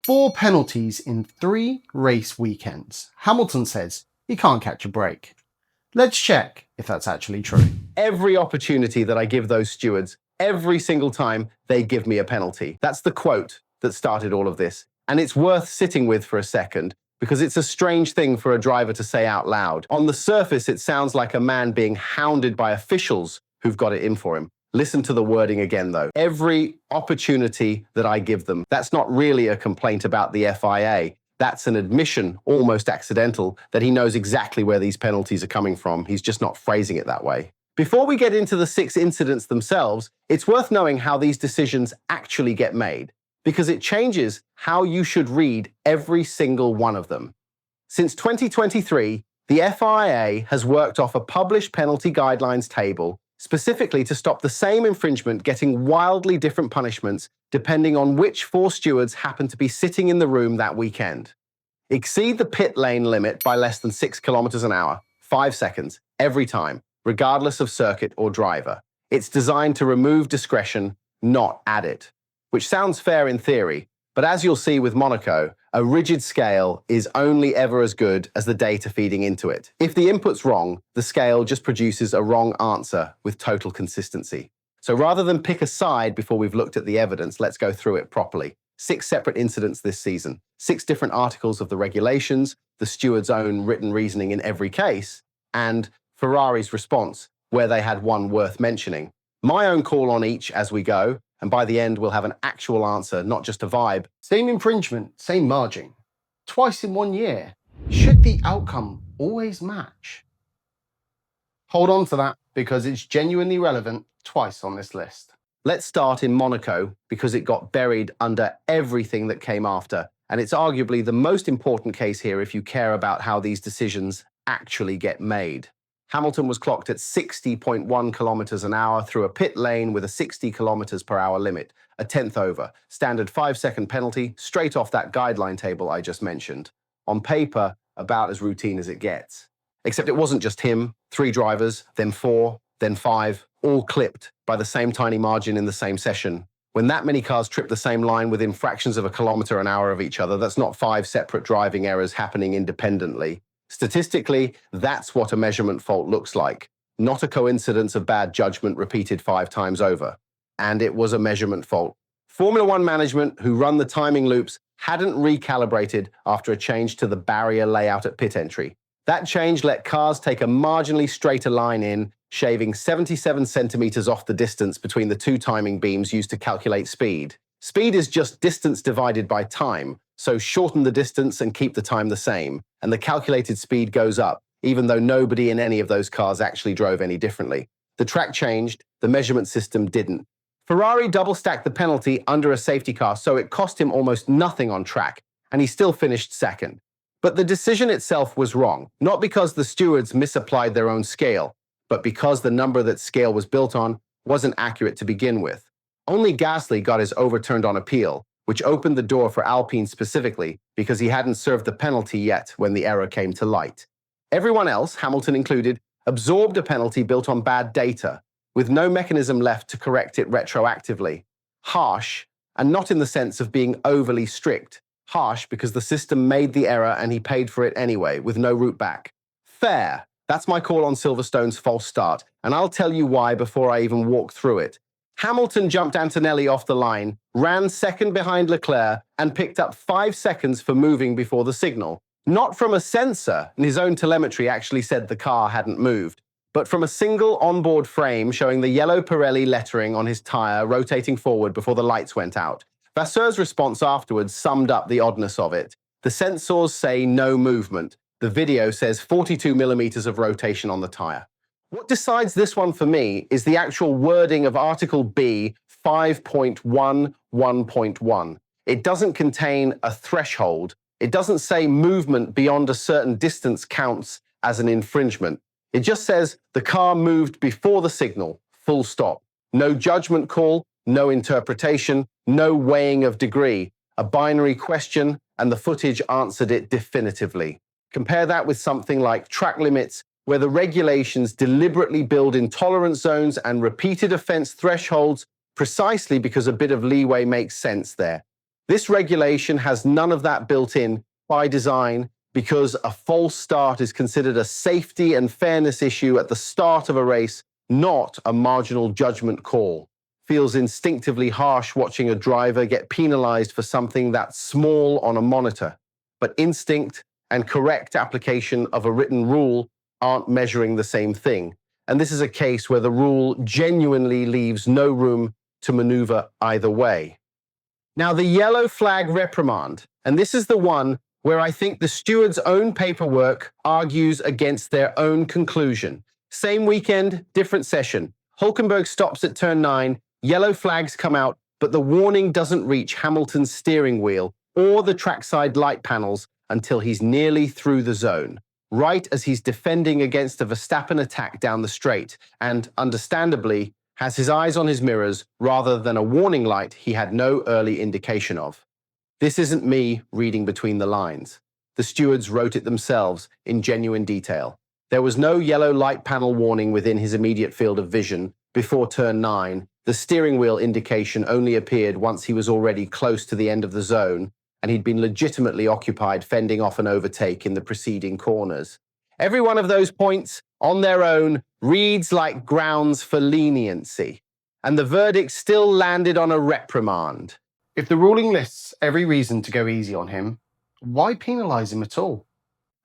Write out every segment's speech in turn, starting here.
4 penalties in 3 race weekends. Hamilton says he can't catch a break. Let's check if that's actually true. Every opportunity that I give those stewards, every single time they give me a penalty. That's the quote that started all of this. And it's worth sitting with for a second because it's a strange thing for a driver to say out loud. On the surface, it sounds like a man being hounded by officials who've got it in for him. Listen to the wording again, though. Every opportunity that I give them. That's not really a complaint about the FIA. That's an admission, almost accidental, that he knows exactly where these penalties are coming from. He's just not phrasing it that way. Before we get into the 6 incidents themselves, it's worth knowing how these decisions actually get made, because it changes how you should read every single one of them. Since 2023, the FIA has worked off a published penalty guidelines table specifically to stop the same infringement getting wildly different punishments depending on which 4 stewards happen to be sitting in the room that weekend. Exceed the pit lane limit by less than 6 kilometers an hour, 5 seconds, every time, regardless of circuit or driver. It's designed to remove discretion, not add it. Which sounds fair in theory, but as you'll see with Monaco, a rigid scale is only ever as good as the data feeding into it. If the input's wrong, the scale just produces a wrong answer with total consistency. So rather than pick a side before we've looked at the evidence, let's go through it properly. 6 separate incidents this season, 6 different articles of the regulations, the steward's own written reasoning in every case, and Ferrari's response, where they had one worth mentioning. My own call on each as we go, and by the end we'll have an actual answer, not just a vibe. Same infringement, same margin. Twice in 1 year. Should the outcome always match? Hold on to that, because it's genuinely relevant twice on this list. Let's start in Monaco, because it got buried under everything that came after, and it's arguably the most important case here if you care about how these decisions actually get made. Hamilton was clocked at 60.1 kilometers an hour through a pit lane with a 60 kilometers per hour limit, a 10th over. Standard 5-second penalty, straight off that guideline table I just mentioned. On paper, about as routine as it gets. Except it wasn't just him, 3 drivers, then 4, then 5, all clipped by the same tiny margin in the same session. When that many cars trip the same line within fractions of a kilometer an hour of each other, that's not 5 separate driving errors happening independently. Statistically, that's what a measurement fault looks like, not a coincidence of bad judgment repeated 5 times over. And it was a measurement fault. Formula One management, who run the timing loops, hadn't recalibrated after a change to the barrier layout at pit entry. That change let cars take a marginally straighter line in, shaving 77 centimeters off the distance between the 2 timing beams used to calculate speed. Speed is just distance divided by time, so shorten the distance and keep the time the same, and the calculated speed goes up, even though nobody in any of those cars actually drove any differently. The track changed, the measurement system didn't. Ferrari double-stacked the penalty under a safety car, so it cost him almost nothing on track, and he still finished second. But the decision itself was wrong, not because the stewards misapplied their own scale, but because the number that scale was built on wasn't accurate to begin with. Only Gasly got his overturned on appeal, which opened the door for Alpine specifically because he hadn't served the penalty yet when the error came to light. Everyone else, Hamilton included, absorbed a penalty built on bad data, with no mechanism left to correct it retroactively. Harsh, and not in the sense of being overly strict. Harsh because the system made the error and he paid for it anyway, with no route back. Fair. That's my call on Silverstone's false start, and I'll tell you why before I even walk through it. Hamilton jumped Antonelli off the line, ran second behind Leclerc, and picked up 5 seconds for moving before the signal. Not from a sensor, and his own telemetry actually said the car hadn't moved, but from a single onboard frame showing the yellow Pirelli lettering on his tyre rotating forward before the lights went out. Vasseur's response afterwards summed up the oddness of it. The sensors say no movement. The video says 42 millimeters of rotation on the tyre. What decides this one for me is the actual wording of Article B 5.1.1.1. It doesn't contain a threshold. It doesn't say movement beyond a certain distance counts as an infringement. It just says the car moved before the signal, full stop. No judgment call, no interpretation, no weighing of degree. A binary question, and the footage answered it definitively. Compare that with something like track limits, where the regulations deliberately build intolerance zones and repeated offense thresholds precisely because a bit of leeway makes sense there. This regulation has none of that built in by design because a false start is considered a safety and fairness issue at the start of a race, not a marginal judgment call. Feels instinctively harsh watching a driver get penalized for something that's small on a monitor. But instinct and correct application of a written rule aren't measuring the same thing. And this is a case where the rule genuinely leaves no room to maneuver either way. Now, the yellow flag reprimand, and this is the one where I think the steward's own paperwork argues against their own conclusion. Same weekend, different session. Hülkenberg stops at turn 9, yellow flags come out, but the warning doesn't reach Hamilton's steering wheel or the trackside light panels until he's nearly through the zone, right as he's defending against a Verstappen attack down the straight, and, understandably, has his eyes on his mirrors rather than a warning light he had no early indication of. This isn't me reading between the lines. The stewards wrote it themselves in genuine detail. There was no yellow light panel warning within his immediate field of vision before turn 9. The steering wheel indication only appeared once he was already close to the end of the zone, and he'd been legitimately occupied fending off an overtake in the preceding corners. Every one of those points, on their own, reads like grounds for leniency, and the verdict still landed on a reprimand. If the ruling lists every reason to go easy on him, why penalise him at all?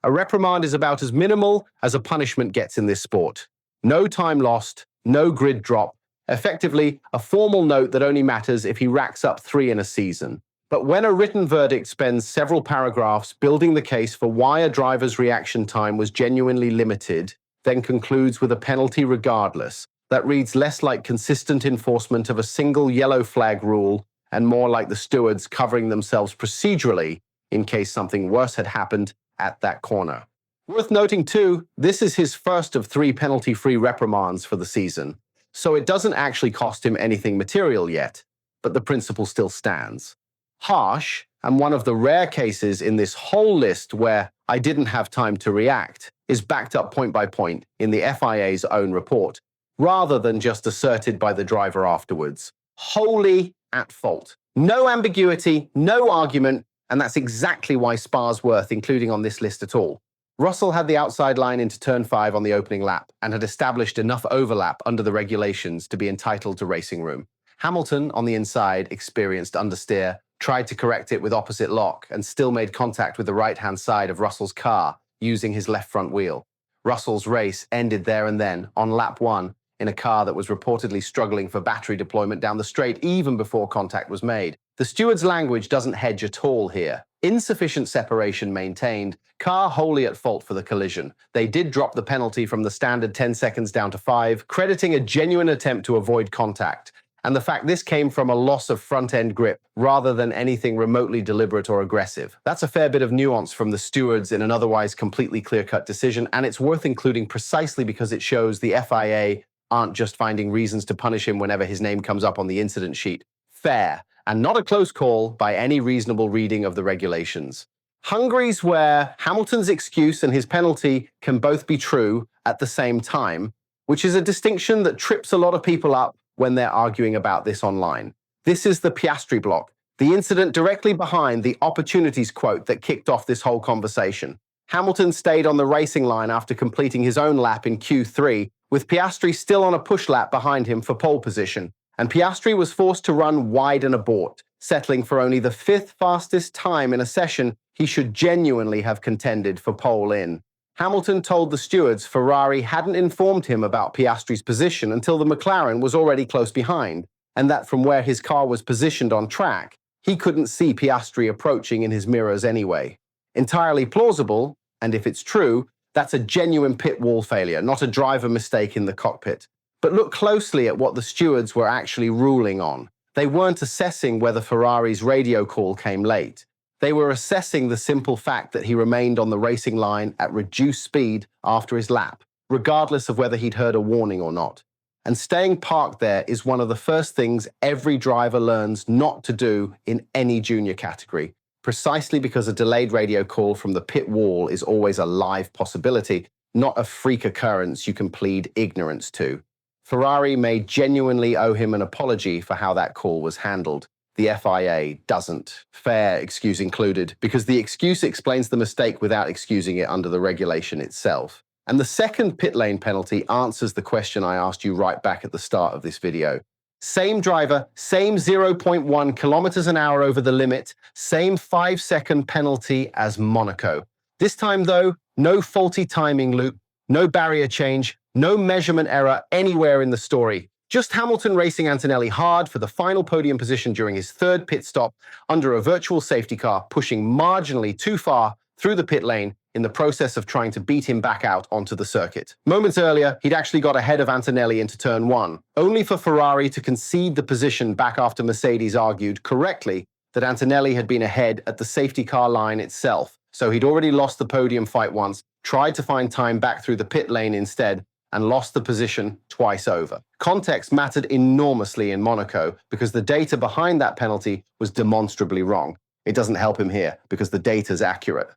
A reprimand is about as minimal as a punishment gets in this sport. No time lost, no grid drop, effectively a formal note that only matters if he racks up 3 in a season. But when a written verdict spends several paragraphs building the case for why a driver's reaction time was genuinely limited, then concludes with a penalty regardless, that reads less like consistent enforcement of a single yellow flag rule and more like the stewards covering themselves procedurally in case something worse had happened at that corner. Worth noting too, this is his first of 3 penalty-free reprimands for the season, so it doesn't actually cost him anything material yet, but the principle still stands. Harsh, and one of the rare cases in this whole list where I didn't have time to react, is backed up point by point in the FIA's own report, rather than just asserted by the driver afterwards. Wholly at fault. No ambiguity, no argument, and that's exactly why Spa's worth including on this list at all. Russell had the outside line into turn 5 on the opening lap and had established enough overlap under the regulations to be entitled to racing room. Hamilton, on the inside, experienced understeer, tried to correct it with opposite lock and still made contact with the right-hand side of Russell's car using his left front wheel. Russell's race ended there and then on lap 1 in a car that was reportedly struggling for battery deployment down the straight even before contact was made. The steward's language doesn't hedge at all here. Insufficient separation maintained, car wholly at fault for the collision. They did drop the penalty from the standard 10 seconds down to 5, crediting a genuine attempt to avoid contact, and the fact this came from a loss of front-end grip rather than anything remotely deliberate or aggressive. That's a fair bit of nuance from the stewards in an otherwise completely clear-cut decision, and it's worth including precisely because it shows the FIA aren't just finding reasons to punish him whenever his name comes up on the incident sheet. Fair, and not a close call by any reasonable reading of the regulations. Hungary's where Hamilton's excuse and his penalty can both be true at the same time, which is a distinction that trips a lot of people up when they're arguing about this online. This is the Piastri block, the incident directly behind the opportunities quote that kicked off this whole conversation. Hamilton stayed on the racing line after completing his own lap in Q3, with Piastri still on a push lap behind him for pole position, and Piastri was forced to run wide and abort, settling for only the 5th fastest time in a session he should genuinely have contended for pole in. Hamilton told the stewards Ferrari hadn't informed him about Piastri's position until the McLaren was already close behind, and that from where his car was positioned on track, he couldn't see Piastri approaching in his mirrors anyway. Entirely plausible, and if it's true, that's a genuine pit wall failure, not a driver mistake in the cockpit. But look closely at what the stewards were actually ruling on. They weren't assessing whether Ferrari's radio call came late. They were assessing the simple fact that he remained on the racing line at reduced speed after his lap, regardless of whether he'd heard a warning or not. And staying parked there is one of the first things every driver learns not to do in any junior category, precisely because a delayed radio call from the pit wall is always a live possibility, not a freak occurrence you can plead ignorance to. Ferrari may genuinely owe him an apology for how that call was handled. The FIA doesn't. Fair excuse included, because the excuse explains the mistake without excusing it under the regulation itself. And the second pit lane penalty answers the question I asked you right back at the start of this video. Same driver, same 0.1 kilometers an hour over the limit, same 5-second penalty as Monaco. This time though, no faulty timing loop, no barrier change, no measurement error anywhere in the story. Just Hamilton racing Antonelli hard for the final podium position during his third pit stop under a virtual safety car, pushing marginally too far through the pit lane in the process of trying to beat him back out onto the circuit. Moments earlier, he'd actually got ahead of Antonelli into turn 1, only for Ferrari to concede the position back after Mercedes argued correctly that Antonelli had been ahead at the safety car line itself. So he'd already lost the podium fight once, tried to find time back through the pit lane instead, and lost the position twice over. Context mattered enormously in Monaco because the data behind that penalty was demonstrably wrong. It doesn't help him here because the data's accurate.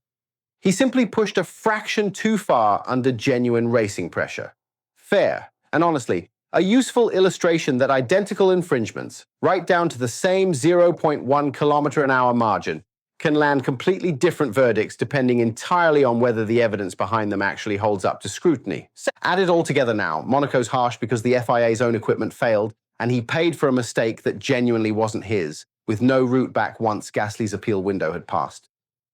He simply pushed a fraction too far under genuine racing pressure. Fair, and honestly, a useful illustration that identical infringements, right down to the same 0.1 kilometer an hour margin, can land completely different verdicts depending entirely on whether the evidence behind them actually holds up to scrutiny. Add it all together now. Monaco's harsh because the FIA's own equipment failed, and he paid for a mistake that genuinely wasn't his, with no route back once Gasly's appeal window had passed.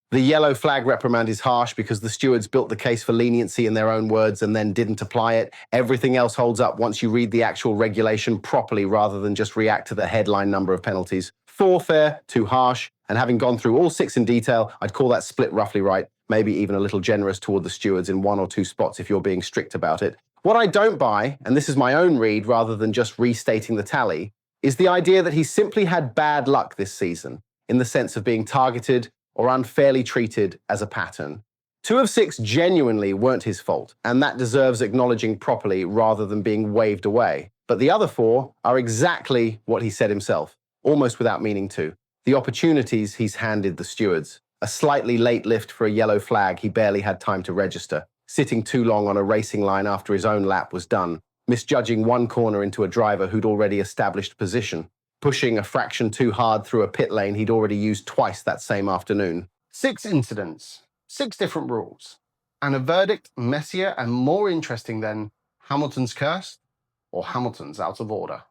The yellow flag reprimand is harsh because the stewards built the case for leniency in their own words and then didn't apply it. Everything else holds up once you read the actual regulation properly rather than just react to the headline number of penalties. 4 fair, 2 harsh, and having gone through all 6 in detail, I'd call that split roughly right, maybe even a little generous toward the stewards in 1 or 2 spots if you're being strict about it. What I don't buy, and this is my own read rather than just restating the tally, is the idea that he simply had bad luck this season, in the sense of being targeted or unfairly treated as a pattern. 2 of 6 genuinely weren't his fault, and that deserves acknowledging properly rather than being waved away. But the other 4 are exactly what he said himself, almost without meaning to. The opportunities he's handed the stewards. A slightly late lift for a yellow flag he barely had time to register. Sitting too long on a racing line after his own lap was done. Misjudging one corner into a driver who'd already established position. Pushing a fraction too hard through a pit lane he'd already used twice that same afternoon. 6 incidents, 6 different rules, and a verdict messier and more interesting than Hamilton's cursed or Hamilton's out of order.